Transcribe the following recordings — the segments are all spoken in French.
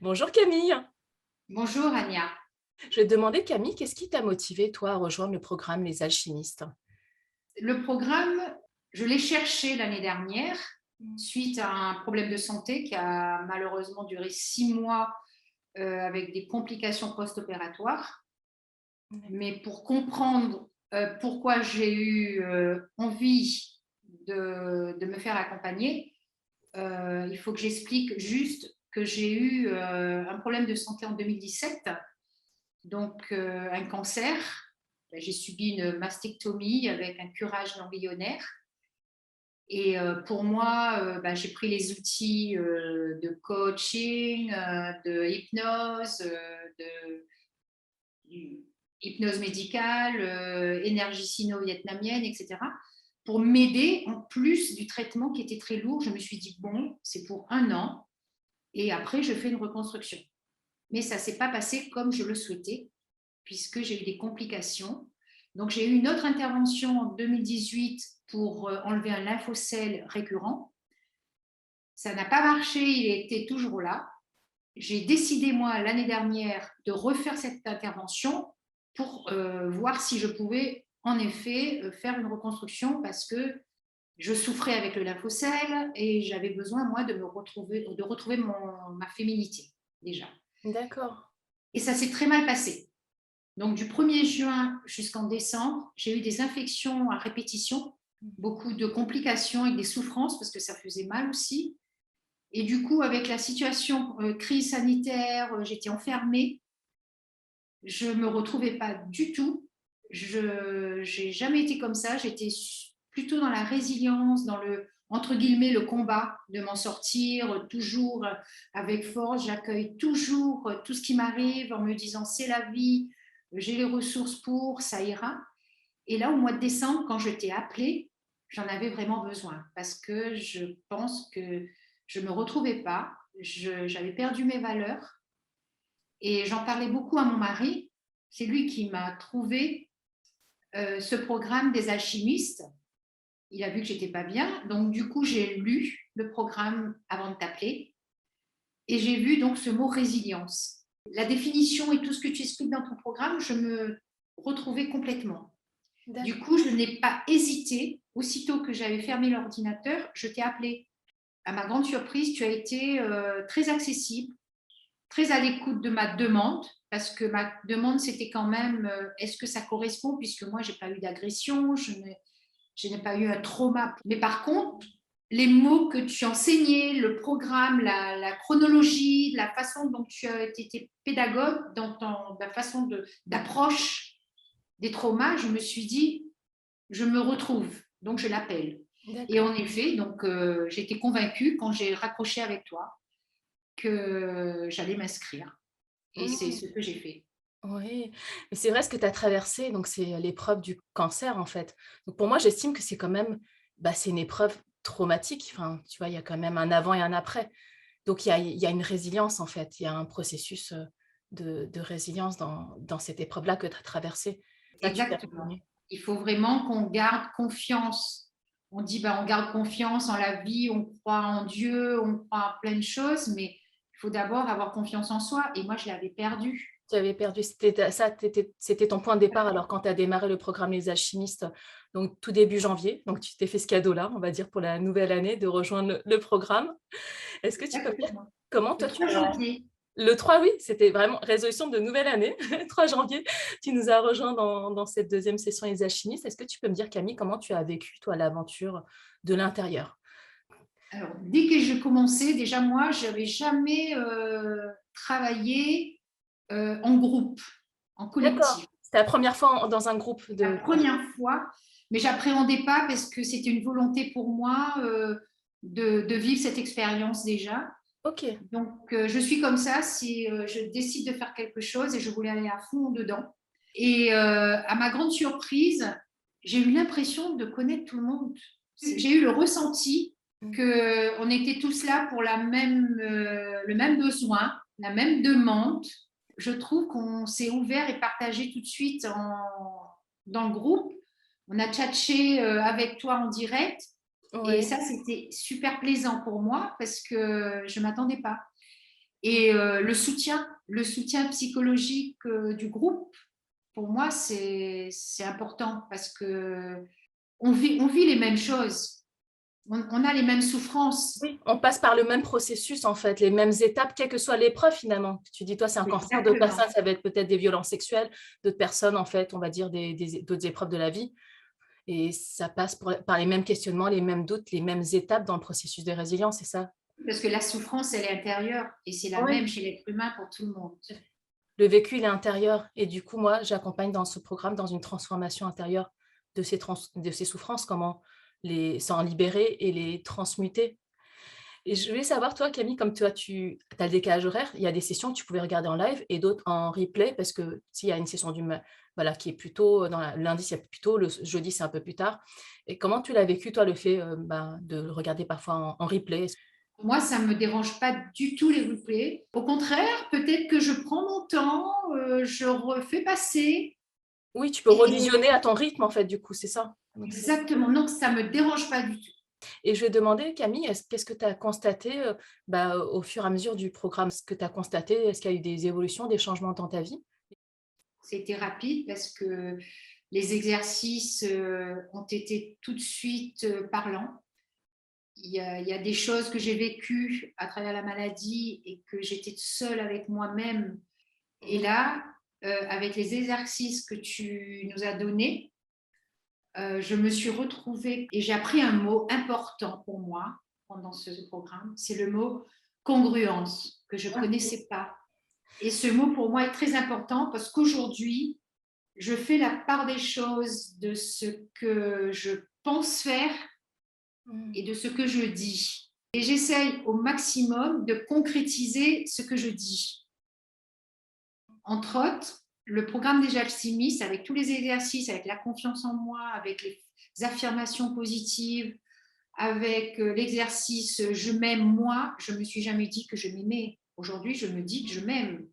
Bonjour Camille. Bonjour Ania. Je vais te demander Camille, qu'est-ce qui t'a motivé toi à rejoindre le programme Les Alchimistes? Le programme, je l'ai cherché l'année dernière Mmh. suite à un problème de santé qui a malheureusement duré 6 mois avec des complications post-opératoires. D'accord. Mais pour comprendre pourquoi j'ai eu envie de me faire accompagner, il faut que j'explique juste que j'ai eu un problème de santé en 2017, donc un cancer. J'ai subi une mastectomie avec un curage embryonnaire. Et pour moi, j'ai pris les outils de coaching, de hypnose, de hypnose médicale, énergie sino-vietnamienne, etc. Pour m'aider en plus du traitement qui était très lourd. Je me suis dit, bon, c'est pour 1 an et après, je fais une reconstruction. Mais ça ne s'est pas passé comme je le souhaitais, puisque j'ai eu des complications. Donc, j'ai eu une autre intervention en 2018 pour enlever un lymphocèle récurrent. Ça n'a pas marché, il était toujours là. J'ai décidé, moi, l'année dernière, de refaire cette intervention pour voir si je pouvais, en effet, faire une reconstruction parce que je souffrais avec le lymphocèle et j'avais besoin, moi, de retrouver ma féminité, déjà. D'accord. Et ça s'est très mal passé. Donc, du 1er juin jusqu'en décembre, j'ai eu des infections à répétition, beaucoup de complications et des souffrances parce que ça faisait mal aussi. Et du coup, avec la situation crise sanitaire, j'étais enfermée, je ne me retrouvais pas du tout. Je n'ai jamais été comme ça. J'étais plutôt dans la résilience, dans le, entre guillemets, le combat de m'en sortir, toujours avec force. J'accueille toujours tout ce qui m'arrive en me disant c'est la vie, j'ai les ressources pour, ça ira. Et là, au mois de décembre, quand je t'ai appelée, j'en avais vraiment besoin parce que je pense que je ne me retrouvais pas. J'avais perdu mes valeurs et j'en parlais beaucoup à mon mari. C'est lui qui m'a trouvé ce programme des alchimistes. Il a vu que j'étais pas bien. Donc, du coup, j'ai lu le programme avant de t'appeler et j'ai vu donc ce mot résilience. La définition et tout ce que tu expliques dans ton programme, je me retrouvais complètement. Du D'accord. coup, je n'ai pas hésité. Aussitôt que j'avais fermé l'ordinateur, je t'ai appelé. À ma grande surprise, tu as été très accessible, très à l'écoute de ma demande, parce que ma demande, c'était quand même est-ce que ça correspond, puisque moi, je n'ai pas eu d'agression, je n'ai pas eu un trauma. Mais par contre, les mots que tu enseignais, le programme, la chronologie, la façon dont tu as été pédagogue, dans la façon d'approche des traumas, je me suis dit, je me retrouve, donc je l'appelle. Et D'accord. en effet, donc j'ai été convaincue quand j'ai raccroché avec toi que j'allais m'inscrire. Et c'est Mmh. ce que j'ai fait. Oui, mais c'est vrai ce que tu as traversé, donc c'est l'épreuve du cancer en fait. Donc pour moi, j'estime que c'est quand même, c'est une épreuve traumatique. Enfin, tu vois, il y a quand même un avant et un après. Donc il y a une résilience en fait, il y a un processus, de résilience dans cette épreuve-là que tu as traversée. Ça, tu l'as Exactement. reconnu. Il faut vraiment qu'on garde confiance. On dit, on garde confiance en la vie, on croit en Dieu, on croit en plein de choses, mais il faut d'abord avoir confiance en soi. Et moi, je l'avais perdu. Tu avais perdu, c'était ton point de départ alors quand tu as démarré le programme Les Alchimistes, donc tout début janvier, donc tu t'es fait ce cadeau-là, on va dire pour la nouvelle année de rejoindre le programme. Est-ce que tu peux me dire Exactement. comment Le toi tu 3 as janvier. le 3 oui, c'était vraiment résolution de nouvelle année, 3 janvier, tu nous as rejoints dans cette deuxième session Les Alchimistes. Est-ce que tu peux me dire Camille, comment tu as vécu toi l'aventure de l'intérieur? Alors, dès que je commençais, déjà moi, je n'avais jamais travaillé en groupe, en collectif. D'accord, c'était la première fois en dans un groupe La de première fois, mais j'appréhendais pas parce que c'était une volonté pour moi de vivre cette expérience déjà. OK. Donc, je suis comme ça, si je décide de faire quelque chose et je voulais aller à fond dedans. Et à ma grande surprise, j'ai eu l'impression de connaître tout le monde. J'ai eu le ressenti Mmh. qu'on était tous là pour le même besoin, la même demande. Je trouve qu'on s'est ouvert et partagé tout de suite dans le groupe. On a tchatché avec toi en direct et Ouais. ça, c'était super plaisant pour moi parce que je ne m'attendais pas. Et le soutien psychologique du groupe, pour moi, c'est important parce que on vit les mêmes choses, on a les mêmes souffrances. Oui, on passe par le même processus, en fait, les mêmes étapes, quelle que soit l'épreuve, finalement. Tu dis, toi, c'est un cancer, d'autres Exactement. personnes, ça va être peut-être des violences sexuelles, d'autres personnes, en fait, on va dire d'autres épreuves de la vie. Et ça passe par les mêmes questionnements, les mêmes doutes, les mêmes étapes dans le processus de résilience, c'est ça? Parce que la souffrance, elle est intérieure et c'est la Oui. même chez l'être humain pour tout le monde. Le vécu, il est intérieur. Et du coup, moi, j'accompagne dans ce programme dans une transformation intérieure de ces souffrances, comment s'en libérer et les transmuter. Et je voulais savoir, toi, Camille, comme toi, tu as le décalage horaire, il y a des sessions que tu pouvais regarder en live et d'autres en replay, parce que s'il y a une session voilà, qui est plutôt le lundi, c'est plus tôt, le jeudi, c'est un peu plus tard. Et comment tu l'as vécu, toi, le fait de le regarder parfois en replay? Moi, ça ne me dérange pas du tout les replays. Au contraire, peut-être que je prends mon temps, je refais passer. Oui, tu peux Et revisionner à ton rythme, en fait, du coup, c'est ça. Donc, exactement, non, ça ne me dérange pas du tout. et je vais demander, Camille, qu'est-ce que tu as constaté au fur et à mesure du programme? Ce que tu as constaté, est-ce qu'il y a eu des évolutions, des changements dans ta vie? C'était rapide parce que les exercices ont été tout de suite parlants. Il y a des choses que j'ai vécues à travers la maladie et que j'étais seule avec moi-même. Et là, avec les exercices que tu nous as donnés, je me suis retrouvée et j'ai appris un mot important pour moi pendant ce programme, c'est le mot congruence, que je ne connaissais pas. Et ce mot pour moi est très important parce qu'aujourd'hui, je fais la part des choses de ce que je pense faire et de ce que je dis. Et j'essaye au maximum de concrétiser ce que je dis. Entre autres, le programme des alchimistes, avec tous les exercices, avec la confiance en moi, avec les affirmations positives, avec l'exercice je m'aime moi, je ne me suis jamais dit que je m'aimais. Aujourd'hui, je me dis que je m'aime.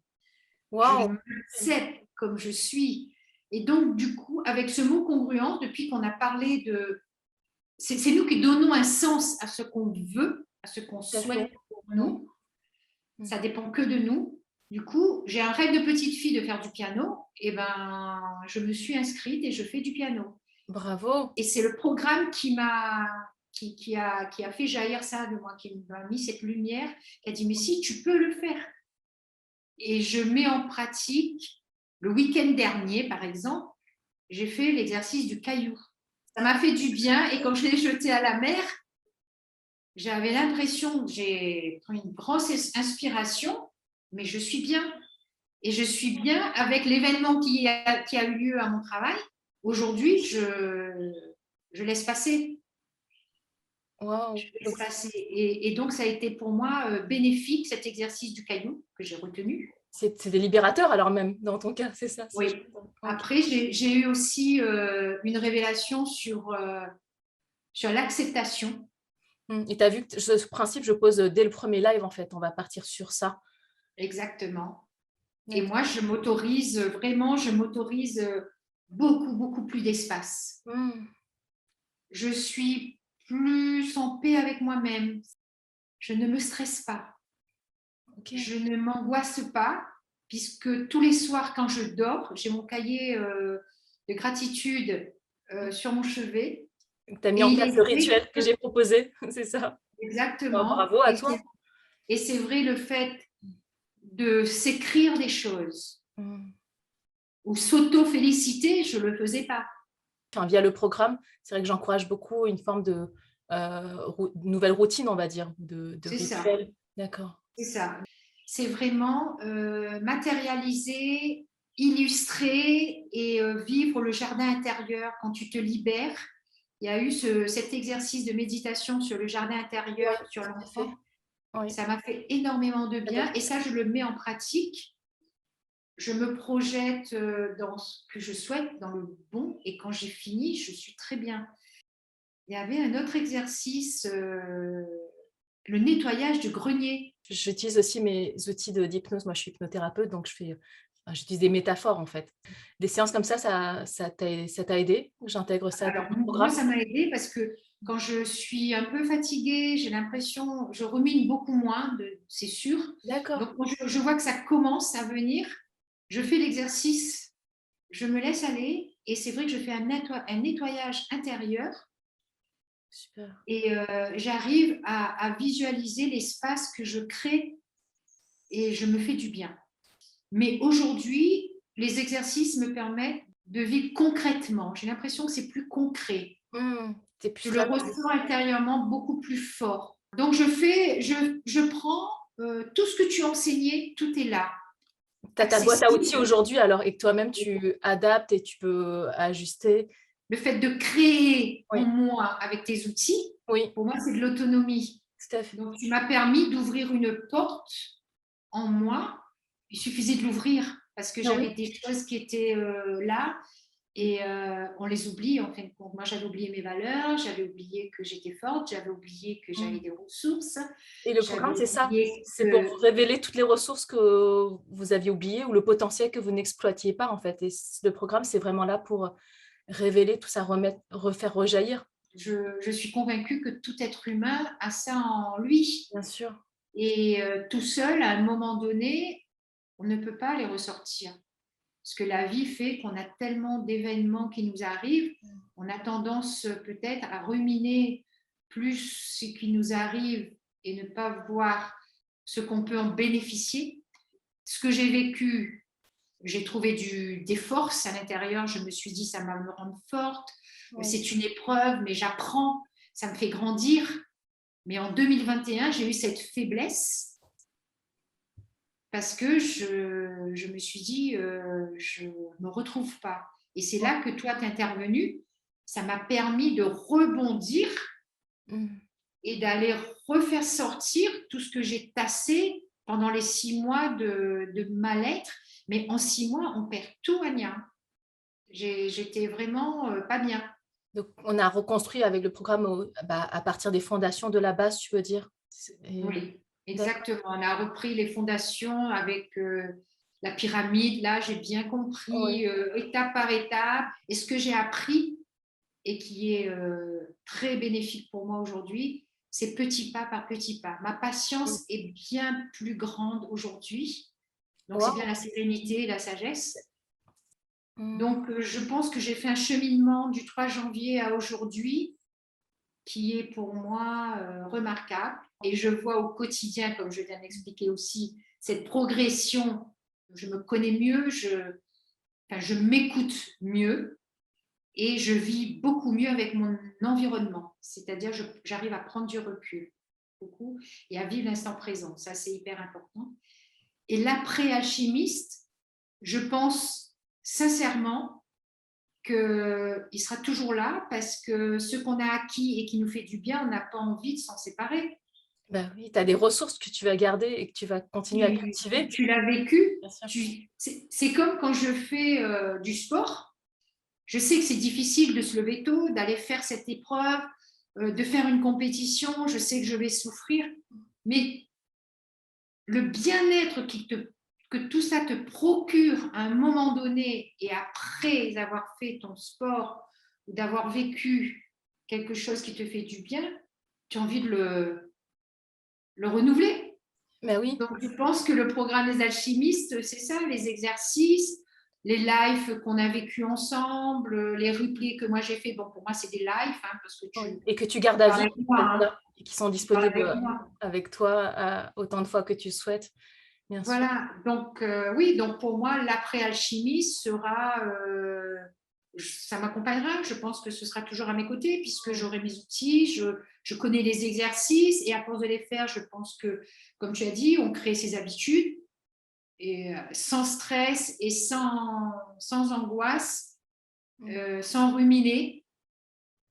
Je Waouh! m'accepte comme je suis. Et donc, du coup, avec ce mot congruence, depuis qu'on a parlé de... C'est nous qui donnons un sens à ce qu'on veut, à ce qu'on Tout à fait. souhaite pour nous. Mmh. Ça dépend que de nous. Du coup, j'ai un rêve de petite fille de faire du piano. Et ben, je me suis inscrite et je fais du piano. Bravo! Et c'est le programme qui a fait jaillir ça de moi, qui m'a mis cette lumière, qui a dit, mais si, tu peux le faire. Et je mets en pratique, le week-end dernier, par exemple, j'ai fait l'exercice du caillou. Ça m'a fait du bien et quand je l'ai jeté à la mer, j'avais l'impression que j'ai pris une grosse inspiration, mais je suis bien. Et je suis bien avec l'événement qui a eu lieu à mon travail. Aujourd'hui, je laisse passer. Je Waouh! laisse passer. Et donc, ça a été pour moi bénéfique, cet exercice du caillou que j'ai retenu. C'est des libérateurs alors même, dans ton cas, c'est ça, si je Oui. comprends. OK. Après, j'ai eu aussi une révélation sur l'acceptation. Et tu as vu que ce principe, je pose dès le premier live, en fait, on va partir sur ça. Exactement. Et D'accord. moi, je m'autorise beaucoup, beaucoup plus d'espace. Mmh. Je suis plus en paix avec moi-même. Je ne me stresse pas. OK. Je ne m'angoisse pas, puisque tous les soirs, quand je dors, j'ai mon cahier de gratitude sur mon chevet. Tu as mis Et en il place est le vrai rituel que j'ai proposé, c'est ça? Oh, exactement. bravo à toi. Et c'est vrai le fait de s'écrire des choses Mmh. ou s'auto-féliciter, je ne le faisais pas. Enfin, via le programme, c'est vrai que j'encourage beaucoup une forme de nouvelle routine, on va dire, de C'est ça, rituel. D'accord. c'est ça. C'est vraiment matérialiser, illustrer et vivre le jardin intérieur quand tu te libères. Il y a eu cet exercice de méditation sur le jardin Oui, intérieur, sur tout à fait. l'enfant. Oui, Ça m'a fait énormément de tout à bien et fait. ça, je le mets en pratique. Je me projette dans ce que je souhaite, dans le bon, et quand j'ai fini, je suis très bien. Il y avait un autre exercice, le nettoyage du grenier. J'utilise aussi mes outils d'hypnose. Moi, je suis hypnothérapeute, donc j'utilise des métaphores, en fait. Des séances comme ça t'a aidé? J'intègre ça dans Alors, ton moi, programme? ça m'a aidé parce que quand je suis un peu fatiguée, j'ai l'impression, je rumine beaucoup moins, c'est sûr. D'accord, Donc, quand je vois que ça commence à venir, je fais l'exercice, je me laisse aller et c'est vrai que je fais un nettoyage intérieur super. et j'arrive à visualiser l'espace que je crée et je me fais du bien. Mais aujourd'hui, les exercices me permettent de vivre concrètement. J'ai l'impression que c'est plus concret. Tu Je plus le là pour ressens intérieurement beaucoup plus fort. Donc, je prends tout ce que tu as enseigné, tout est là, tu as ta boîte à outils accessible. aujourd'hui alors et que toi-même tu adaptes et tu peux ajuster. Le fait de créer en Oui, moi avec tes outils, oui, pour moi, c'est de l'autonomie. tout à fait. Donc, tu m'as permis d'ouvrir une porte en moi. Il suffisait de l'ouvrir parce que Ah oui, j'avais des choses qui étaient là et on les oublie en fin de compte. Moi, j'avais oublié mes valeurs, j'avais oublié que j'étais forte, j'avais oublié que j'avais mmh. des ressources, Et le j'avais programme, c'est ça, oublié c'est pour que vous révéler toutes les ressources que vous aviez oubliées ou le potentiel que vous n'exploitiez pas en fait. Et le programme, c'est vraiment là pour révéler tout ça, refaire rejaillir. je suis convaincue que tout être humain a ça en lui. Bien sûr. Et tout seul, à un moment donné, on ne peut pas les ressortir. Parce que la vie fait qu'on a tellement d'événements qui nous arrivent, on a tendance peut-être à ruminer plus ce qui nous arrive et ne pas voir ce qu'on peut en bénéficier. Ce que j'ai vécu, j'ai trouvé des forces à l'intérieur. Je me suis dit, ça va me rendre forte. Oui. C'est une épreuve, mais j'apprends. Ça me fait grandir. Mais en 2021, j'ai eu cette faiblesse parce que je me suis dit, je ne me retrouve pas. Et c'est là que toi, tu es intervenu. Ça m'a permis de rebondir Mmh. et d'aller refaire sortir tout ce que j'ai tassé pendant les 6 mois de mal-être. Mais en 6 mois, on perd tout, Anya. J'étais vraiment pas bien. Donc, on a reconstruit avec le programme à partir des fondations de la base, tu veux dire? Oui, D'accord. exactement. On a repris les fondations avec la pyramide. Là, j'ai bien Oui. compris étape par étape. Et ce que j'ai appris et qui est très bénéfique pour moi aujourd'hui, c'est petit pas par petit pas. Ma patience est bien plus grande aujourd'hui. Donc, c'est bien Waouh! la sérénité et la sagesse. Mmh. Donc, je pense que j'ai fait un cheminement du 3 janvier à aujourd'hui qui est pour moi remarquable. Et je vois au quotidien, comme je viens d'expliquer aussi, cette progression. Je me connais mieux, je m'écoute mieux et je vis beaucoup mieux avec mon environnement. C'est-à-dire, j'arrive à prendre du recul beaucoup et à vivre l'instant présent. Ça, c'est hyper important. Et l'après-alchimiste, je pense sincèrement qu'il sera toujours là parce que ce qu'on a acquis et qui nous fait du bien, on n'a pas envie de s'en séparer. Bah oui, tu as des ressources que tu vas garder et que tu vas continuer à cultiver. Tu l'as vécu. Bien sûr. C'est comme quand je fais du sport. Je sais que c'est difficile de se lever tôt, d'aller faire cette épreuve, de faire une compétition. Je sais que je vais souffrir. Mais le bien-être que tout ça te procure à un moment donné et après avoir fait ton sport ou d'avoir vécu quelque chose qui te fait du bien, tu as envie de le renouveler. Bah oui, Donc, je pense que le programme des alchimistes, c'est ça, les exercices, les lives qu'on a vécu ensemble, les replays que moi j'ai fait. Bon, pour moi, c'est des lives, hein, parce que oui. tu Et que tu gardes à parles vie, avec moi, comme hein, ça, et qui sont tu parles disponibles avec moi. avec toi autant de fois que tu souhaites, bien sûr. Voilà, donc oui, donc pour moi, l'après-alchimie sera, ça m'accompagnera, je pense que ce sera toujours à mes côtés puisque j'aurai mes outils, je connais les exercices et à force de les faire, je pense que, comme tu as dit, on crée ses habitudes et sans stress et sans angoisse, Mmh. sans ruminer,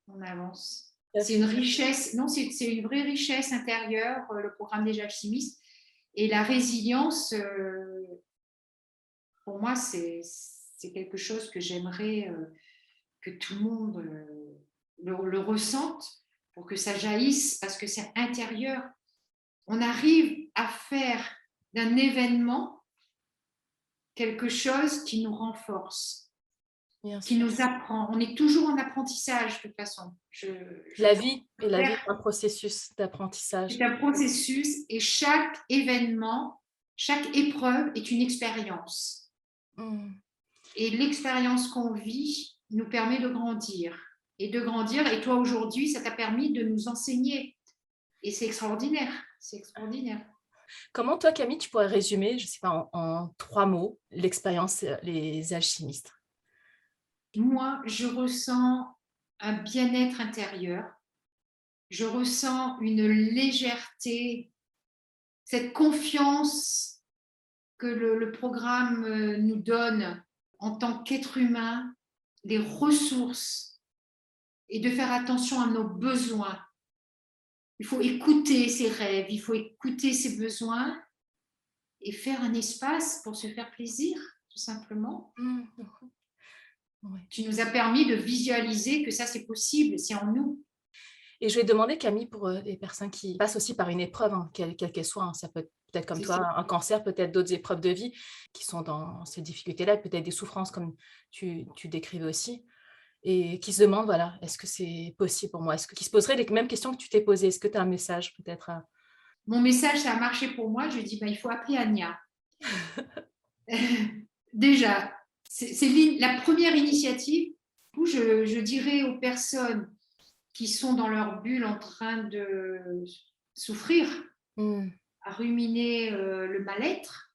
on avance. Tout à C'est une fait. richesse, non, c'est une vraie richesse intérieure, le programme des alchimistes. Et la résilience, pour moi, c'est quelque chose que j'aimerais que tout le monde le ressente pour que ça jaillisse, parce que c'est intérieur. On arrive à faire d'un événement quelque chose qui nous renforce, Bien qui sûr. nous apprend. On est toujours en apprentissage de toute façon. Je La vie et la vie considère est un processus d'apprentissage. c'est un processus et chaque événement Chaque épreuve est une expérience. Mmh. Et l'expérience qu'on vit nous permet de grandir. Et de grandir, et toi aujourd'hui, ça t'a permis de nous enseigner. Et c'est extraordinaire, c'est extraordinaire. Comment toi, Camille, tu pourrais résumer, je sais pas, en 3 mots, l'expérience, Les Alchimistes? Moi, je ressens un bien-être intérieur, je ressens une légèreté, cette confiance que le programme nous donne en tant qu'être humain, les ressources et de faire attention à nos besoins. Il faut écouter ses rêves, il faut écouter ses besoins et faire un espace pour se faire plaisir, tout simplement. Mmh. Ouais. Tu nous as permis de visualiser que ça, c'est possible, c'est en nous. Et je vais demander, Camille, pour les personnes qui passent aussi par une épreuve, hein, quelle qu'elle soit, hein, ça peut être peut-être comme C'est toi, ça. un cancer, peut-être d'autres épreuves de vie qui sont dans ces difficultés-là, peut-être des souffrances comme tu décrivais aussi, et qui se demandent, voilà, est-ce que c'est possible pour moi? Est-ce que qui se poseraient les mêmes questions que tu t'es posées? Est-ce que tu as un message peut-être à Mon message, ça a marché pour moi. Je dis, bah, il faut appeler Anya. Déjà, c'est la première initiative où je dirais aux personnes qui sont dans leur bulle en train de souffrir, Mmh. à ruminer le mal-être.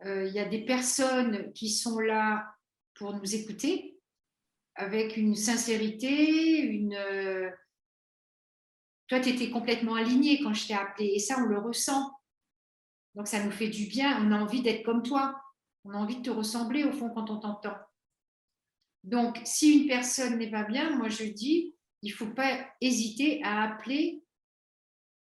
Il y a des personnes qui sont là pour nous écouter avec une sincérité, toi, tu étais complètement aligné quand je t'ai appelé et ça, on le ressent. Donc, ça nous fait du bien. On a envie d'être comme toi. On a envie de te ressembler au fond quand on t'entend. Donc, si une personne n'est pas bien, moi, je dis, il ne faut pas hésiter à appeler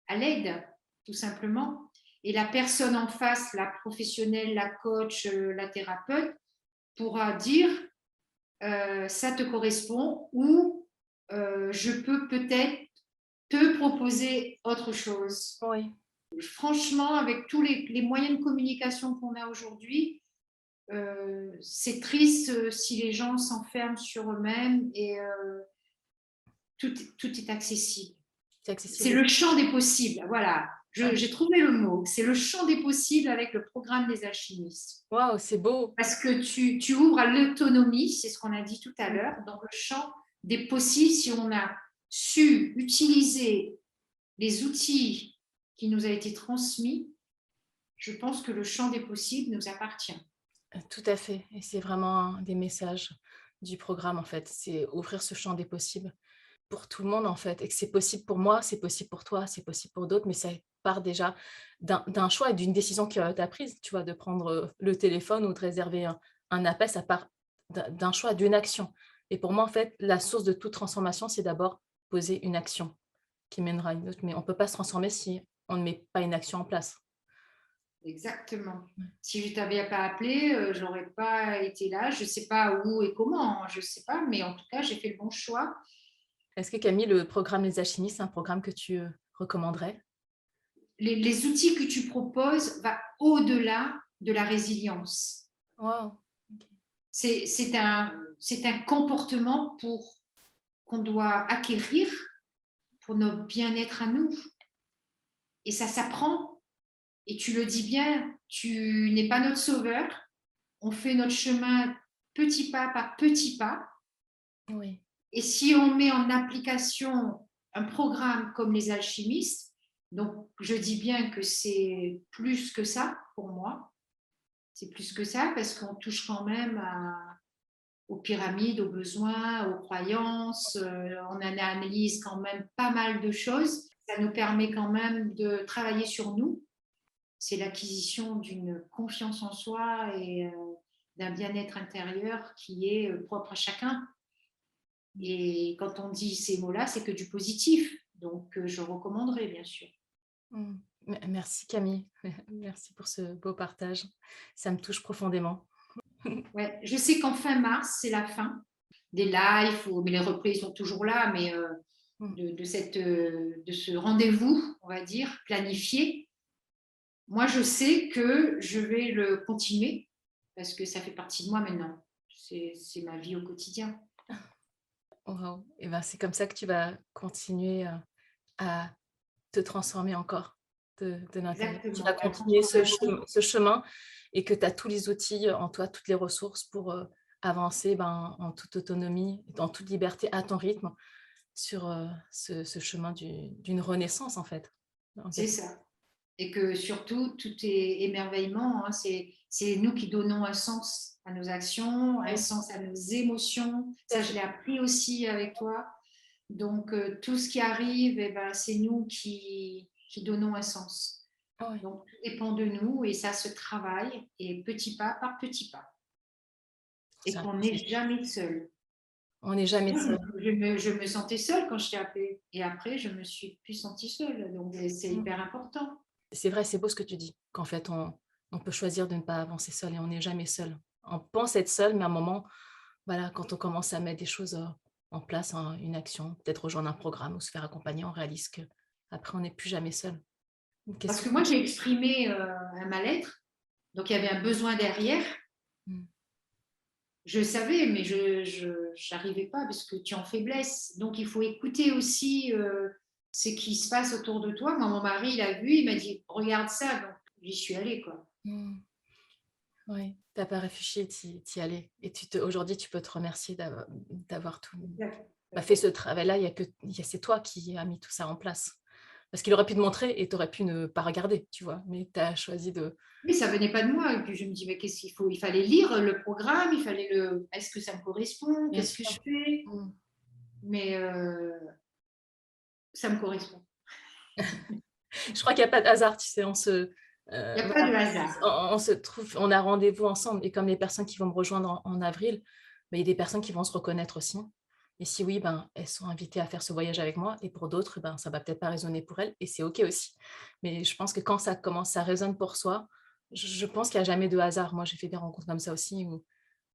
à l'aide, tout simplement. Et la personne en face, la professionnelle, la coach, la thérapeute, pourra dire ça te correspond ou je peux peut-être te proposer autre chose. Oui. Franchement, avec tous les moyens de communication qu'on a aujourd'hui, c'est triste si les gens s'enferment sur eux-mêmes et tout est accessible. C'est C'est accessible. le champ des possibles, voilà. J'ai trouvé le mot. C'est le champ des possibles avec le programme des alchimistes. Waouh, c'est beau! Parce que tu ouvres à l'autonomie, c'est ce qu'on a dit tout à l'heure, dans le champ des possibles, si on a su utiliser les outils qui nous ont été transmis, je pense que le champ des possibles nous appartient. Tout à fait, et c'est vraiment un des messages du programme, en fait, c'est ouvrir ce champ des possibles pour tout le monde, en fait, et que c'est possible pour moi, c'est possible pour toi, c'est possible pour d'autres, mais ça part déjà d'un choix et d'une décision que tu as prise, tu vois? De prendre, le téléphone ou de réserver un appel, ça part d'un choix, d'une action, et pour moi, en fait, la source de toute transformation, c'est d'abord poser une action qui mènera à une autre, mais on ne peut pas se transformer si on ne met pas une action en place. Exactement. Si je ne t'avais pas appelé, je n'aurais pas été là. Je ne sais pas où et comment, je ne sais pas, mais en tout cas, j'ai fait le bon choix. Est-ce que Camille, le programme Les Alchimistes, c'est un programme que tu, recommanderais? Les outils que tu proposes vont au-delà de la résilience. Waouh! OK. C'est un comportement qu'on doit acquérir pour notre bien-être à nous. Et ça s'apprend. Et tu le dis bien, tu n'es pas notre sauveur. On fait notre chemin petit pas par petit pas. Oui. Et si on met en application un programme comme les alchimistes, donc je dis bien que c'est plus que ça pour moi, c'est plus que ça parce qu'on touche quand même aux pyramides, aux besoins, aux croyances, on analyse quand même pas mal de choses. Ça nous permet quand même de travailler sur nous. C'est l'acquisition d'une confiance en soi et d'un bien-être intérieur qui est propre à chacun. Et quand on dit ces mots-là, c'est que du positif. Donc, je recommanderais, bien sûr. Mmh. Merci Camille. Merci pour ce beau partage. Ça me touche profondément. Ouais, je sais qu'en fin mars, c'est la fin des lives, mais les replays sont toujours là, mais Mmh. de ce rendez-vous, on va dire, planifié. Moi, je sais que je vais le continuer parce que ça fait partie de moi maintenant. C'est ma vie au quotidien. Waouh, et ben, c'est comme ça que tu vas continuer, à te transformer encore, de l'intérieur. Tu vas exactement, la continuer transformation. ce chemin et que tu as tous les outils en toi, toutes les ressources pour avancer en toute autonomie, en toute liberté, à ton rythme, sur ce chemin d'une renaissance, en fait. En C'est quelque- ça. Et que surtout, tout est émerveillement, hein. C'est nous qui donnons un sens à nos actions, un Oui, sens à nos émotions. tout à Ça, je fait. l'ai appris aussi avec toi. Donc, tout ce qui arrive, eh ben, c'est nous qui donnons un sens. Oui, Donc, tout dépend de nous et ça se travaille et petit pas par petit pas. Et c'est un qu'on n'est processus. jamais seul. On n'est jamais Moi, seul. je me sentais seule quand je t'ai appelée. Et après, je me suis plus sentie seule. Donc, c'est hyper important. C'est vrai, c'est beau ce que tu dis, qu'en fait, on peut choisir de ne pas avancer seul et on n'est jamais seul. On pense être seul, mais à un moment, voilà, quand on commence à mettre des choses en place, une action, peut-être rejoindre un programme ou se faire accompagner, on réalise que après on n'est plus jamais seul. Parce Qu'est-ce que que... moi, j'ai exprimé un mal-être. Donc, il y avait un besoin derrière. Mm. Je savais, mais je n'arrivais pas parce que tu es en faiblesse. Donc, il faut écouter aussi ce qui se passe autour de toi. Moi, mon mari, il a vu, il m'a dit, regarde ça. Donc, j'y suis allée, quoi. Mm. Oui, tu n'as pas réfléchi, t'y aller. Et aujourd'hui, tu peux te remercier d'avoir tout, fait ce travail-là. C'est toi qui as mis tout ça en place. Parce qu'il aurait pu te montrer et tu aurais pu ne pas regarder, tu vois. Mais tu as choisi de... Oui, ça venait pas de moi. Et puis, je me dis, mais qu'est-ce qu'il faut? Il fallait lire le programme, il fallait le. Est-ce que ça me correspond? Bien Qu'est-ce que sûr. je fais? Mm. Mais ça me correspond. Je crois qu'il n'y a pas de hasard, tu sais, Il n'y a pas voilà, de hasard. on se trouve, on a rendez-vous ensemble. Et comme les personnes qui vont me rejoindre en avril, ben, il y a des personnes qui vont se reconnaître aussi. Et si oui, ben, elles sont invitées à faire ce voyage avec moi. Et pour d'autres, ben, ça ne va peut-être pas résonner pour elles. Et c'est OK aussi. Mais je pense que quand ça commence, ça résonne pour soi, je pense qu'il n'y a jamais de hasard. Moi, j'ai fait des rencontres comme ça aussi où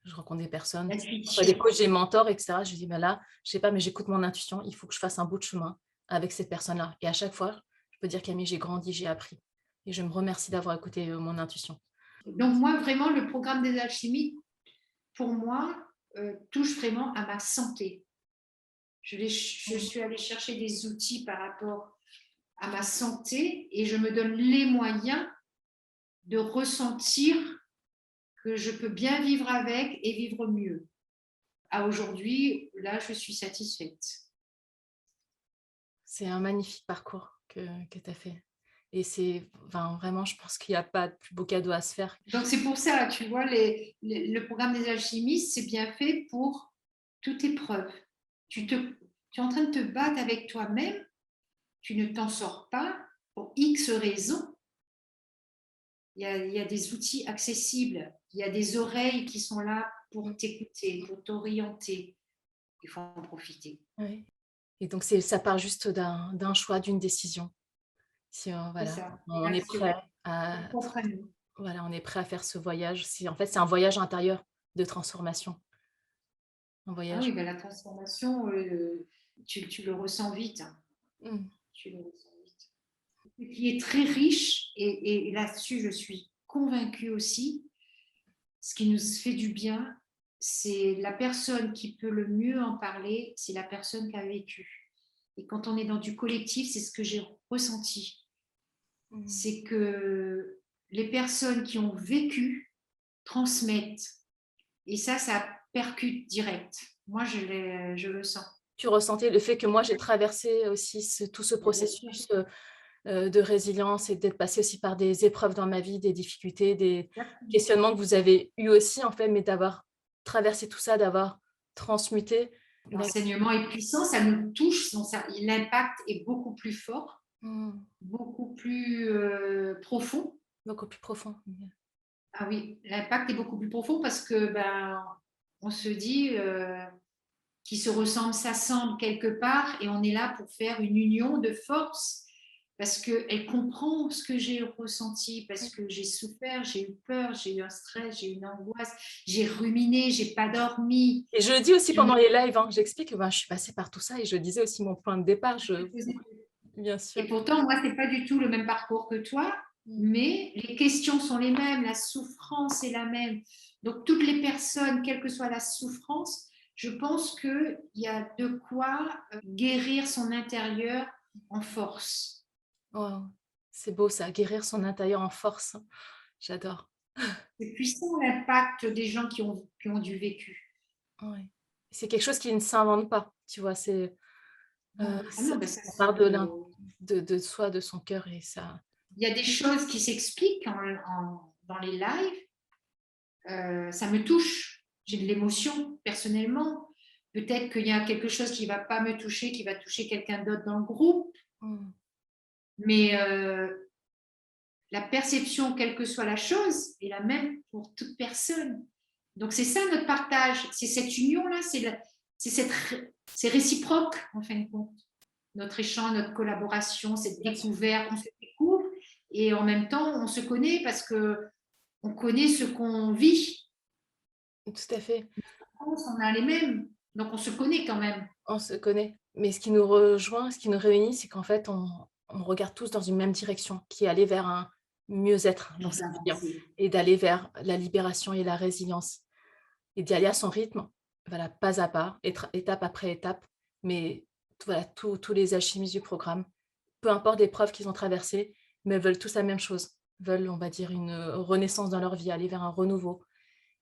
je rencontre des personnes, soit des L'intuition. coachs, des mentors, etc. Je dis, ben là, je ne sais pas, mais j'écoute mon intuition. Il faut que je fasse un bout de chemin avec cette personne-là. Et à chaque fois, je peux dire, Camille, j'ai grandi, j'ai appris. Et je me remercie d'avoir écouté mon intuition. Donc, moi, vraiment, le programme des alchimies, pour moi, touche vraiment à ma santé. Je suis allée chercher des outils par rapport à ma santé et je me donne les moyens de ressentir que je peux bien vivre avec et vivre mieux. À aujourd'hui, là, je suis satisfaite. C'est un magnifique parcours que tu as fait. Et vraiment, je pense qu'il n'y a pas de plus beau cadeau à se faire. Donc, c'est pour ça, tu vois, le programme des alchimistes, c'est bien fait pour toute épreuve. Tu es en train de te battre avec toi-même, tu ne t'en sors pas pour X raisons. Il y a des outils accessibles, il y a des oreilles qui sont là pour t'écouter, pour t'orienter. Il faut en profiter. Ouais. Et donc, ça part juste d'un choix, d'une décision. Si C'est voilà, ça, on est l'action. prêt à, C'est propre à nous. voilà, on est prêt à faire ce voyage. En fait, c'est un voyage intérieur de transformation. Un Ah voyage. oui, ben la transformation, tu le ressens vite. Mm. Tu le ressens vite. Ce qui est très riche, et là-dessus, je suis convaincue aussi, ce qui nous fait du bien, c'est la personne qui peut le mieux en parler, c'est la personne qui a vécu. Et quand on est dans du collectif, c'est ce que j'ai ressenti. Mm. C'est que les personnes qui ont vécu transmettent. Et ça percute direct. Moi, je le sens. Tu ressentais le fait que moi, j'ai traversé aussi tout ce processus de résilience et d'être passée aussi par des épreuves dans ma vie, des difficultés, des questionnements que vous avez eu aussi, en fait, mais d'avoir traversé tout ça, d'avoir transmuté. L'enseignement est puissant, ça nous touche, l'impact est beaucoup plus fort, Mm. beaucoup plus profond. Donc, au plus profond. Ah oui, l'impact est beaucoup plus profond parce que on se dit qu'ils se ressemblent, s'assemblent quelque part et on est là pour faire une union de force parce qu'elle comprend ce que j'ai ressenti, parce que j'ai souffert, j'ai eu peur, j'ai eu un stress, j'ai eu une angoisse, j'ai ruminé, j'ai pas dormi. Et je le dis aussi Je pendant les lives, hein, j'explique que je suis passée par tout ça et je disais aussi mon point de départ. Bien sûr. Et pourtant, moi, c'est pas du tout le même parcours que toi, Mm. mais les questions sont les mêmes, la souffrance est la même. Donc, toutes les personnes, quelle que soit la souffrance, je pense qu'il y a de quoi guérir son intérieur en force. Wow. C'est beau ça, guérir son intérieur en force. J'adore. C'est puissant l'impact des gens qui ont du vécu. Ouais. C'est quelque chose qui ne s'invente pas, tu vois? Non. Ah non, ben ça, Ça part de soi, de son cœur et ça il y a des choses qui s'expliquent dans les lives. Ça me touche. J'ai de l'émotion personnellement. Peut-être qu'il y a quelque chose qui ne va pas me toucher, qui va toucher quelqu'un d'autre dans le groupe. mmh, Mais la perception, quelle que soit la chose, est la même pour toute personne. Donc c'est ça notre partage, c'est cette union-là, c'est réciproque en fin de compte. Notre échange, notre collaboration, cette bien sûr, découverte, on se découvre et en même temps on se connaît parce que on connaît ce qu'on vit. tout à fait. On a les mêmes, donc on se connaît quand même. On se connaît. Mais ce qui nous rejoint, ce qui nous réunit, c'est qu'en fait, on regarde tous dans une même direction, qui est aller vers un mieux-être dans Plus sa vie, hein, avancé. et d'aller vers la libération et la résilience et d'y aller à son rythme, voilà, pas à pas, étape après étape, mais voilà, tous les alchimistes du programme, peu importe l'épreuve qu'ils ont traversée, mais veulent tous la même chose, veulent, on va dire, une renaissance dans leur vie, aller vers un renouveau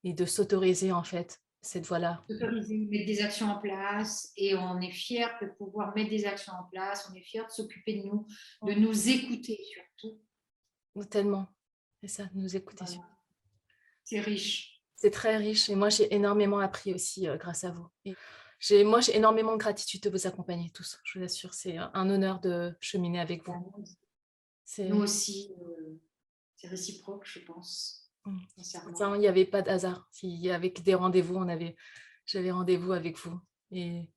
et de s'autoriser, en fait, cette voie-là. S'autoriser, mettre des actions en place et on est fiers de pouvoir mettre des actions en place, on est fiers de s'occuper de nous écouter surtout. Tellement, c'est ça, de nous écouter. Voilà. C'est riche. C'est très riche et moi, j'ai énormément appris aussi grâce à vous. Et j'ai énormément de gratitude de vous accompagner tous. Je vous assure, c'est un honneur de cheminer avec vous. Nous C'est, aussi, c'est réciproque, je pense, sincèrement. il n'y avait pas de hasard. Avec des rendez-vous, j'avais rendez-vous avec vous. Et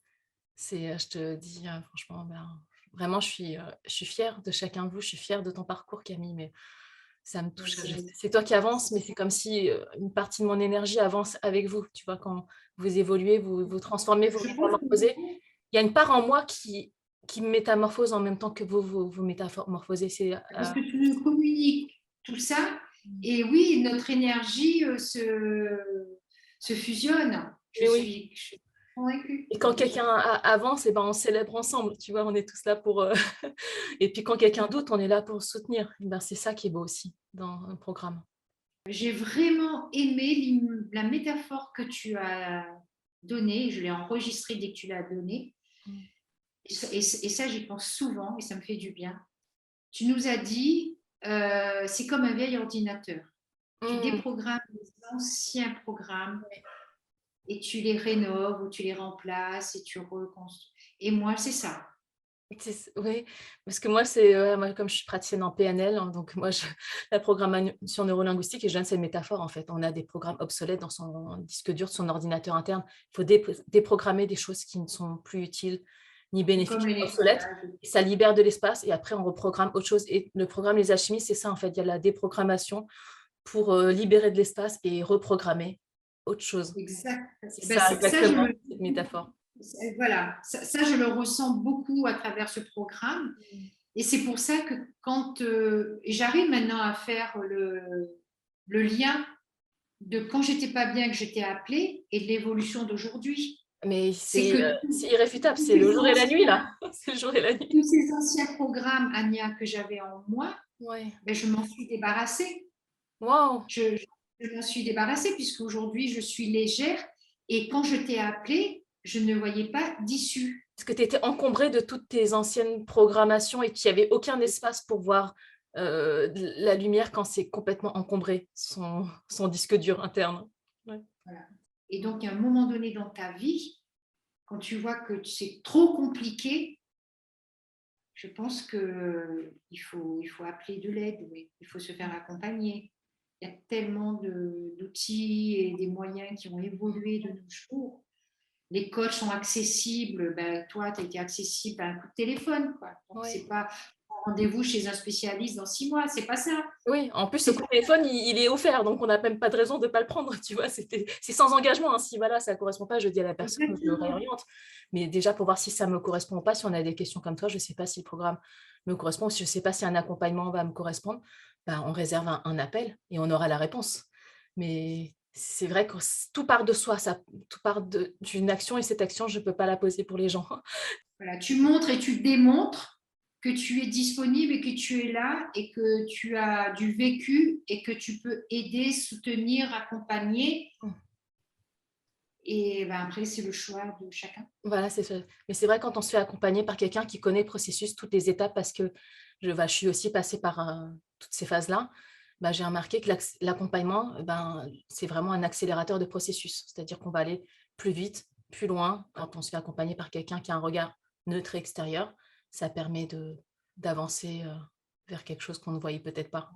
je te dis, franchement, ben, vraiment, je suis fière de chacun de vous. Je suis fière de ton parcours, Camille, mais ça me touche. C'est toi qui avances, mais c'est comme si une partie de mon énergie avance avec vous. Tu vois, quand vous évoluez, vous transformez, vous Je pense métamorphosez. Il y a une part en moi qui métamorphose en même temps que vous métamorphosez. parce que tu nous communiques tout ça. Et oui, notre énergie se fusionne. Je Mais oui. suis convaincue. Et quand quelqu'un avance, eh ben, on célèbre ensemble. Tu vois, on est tous là pour. Et puis quand quelqu'un doute, on est là pour soutenir. Eh ben, c'est ça qui est beau aussi dans un programme. J'ai vraiment aimé la métaphore que tu as donnée. Je l'ai enregistrée dès que tu l'as donnée. Mm. Et ça, j'y pense souvent et ça me fait du bien. Tu nous as dit, c'est comme un vieil ordinateur. Tu Mm. déprogrammes les anciens programmes et tu les rénoves ou tu les remplaces et tu reconstruis. Et moi, c'est ça. Oui, parce que moi, moi, comme je suis praticienne en PNL, hein, donc moi, la programmation neurolinguistique, et je donne cette métaphore, en fait. On a des programmes obsolètes dans son disque dur, de son ordinateur interne. Il faut déprogrammer des choses qui ne sont plus utiles ni C'est bénéfiques, comme les obsolètes. nettoyages. Et ça libère de l'espace et après, on reprogramme autre chose. Et le programme Les Alchimistes, c'est ça, en fait. Il y a la déprogrammation pour libérer de l'espace et reprogrammer autre chose. Exact. C'est Ben, ça, ça, je exactement, le, cette métaphore. voilà, ça, je le ressens beaucoup à travers ce programme. Et c'est pour ça que quand j'arrive maintenant à faire le lien de quand j'étais pas bien, que j'étais appelée, et de l'évolution d'aujourd'hui. Mais C'est que c'est irréfutable, tous c'est le jour et la nuit, anciens, là. C'est le jour et la nuit. tous ces anciens programmes, Anya, que j'avais en moi, Ouais. ben, je m'en suis débarrassée. Waouh! Je m'en suis débarrassée puisqu'aujourd'hui, je suis légère. Et quand je t'ai appelée, je ne voyais pas d'issue. Parce que tu étais encombrée de toutes tes anciennes programmations et qu'il n'y avait aucun espace pour voir la lumière quand c'est complètement encombré, son disque dur interne. Ouais. Voilà. Et donc, à un moment donné dans ta vie, quand tu vois que c'est trop compliqué, je pense qu'il faut appeler de l'aide, oui. Il faut se faire accompagner. Il y a tellement d'outils et des moyens qui ont évolué de nos jours. Les coachs sont accessibles. Ben, toi, tu as été accessible à un coup de téléphone. Quoi. Donc, Ouais. c'est pas un rendez-vous chez un spécialiste dans 6 mois. C'est pas ça. Oui, en plus, ce C'est coup pas de téléphone, il est offert, donc on n'a même pas de raison de ne pas le prendre, tu vois. C'est sans engagement, hein. Si voilà, ça ne correspond pas, je dis à la personne, je le exactement. réoriente. Mais déjà, pour voir si ça ne me correspond ou pas, si on a des questions comme toi, je ne sais pas si le programme me correspond, ou si je ne sais pas si un accompagnement va me correspondre, ben, on réserve un appel et on aura la réponse. Mais c'est vrai que tout part de soi, tout part d'une action et cette action, je ne peux pas la poser pour les gens. Voilà, tu montres et tu démontres que tu es disponible et que tu es là et que tu as du vécu et que tu peux aider, soutenir, accompagner. Mmh. Et ben après, c'est le choix de chacun. Voilà, c'est ça. Mais c'est vrai quand on se fait accompagner par quelqu'un qui connaît le processus, toutes les étapes, parce que je suis aussi passée par, toutes ces phases-là, bah, j'ai remarqué que l'accompagnement, ben, c'est vraiment un accélérateur de processus. C'est-à-dire qu'on va aller plus vite, plus loin quand on se fait accompagner par quelqu'un qui a un regard neutre et extérieur. Ça permet d'avancer, vers quelque chose qu'on ne voyait peut-être pas.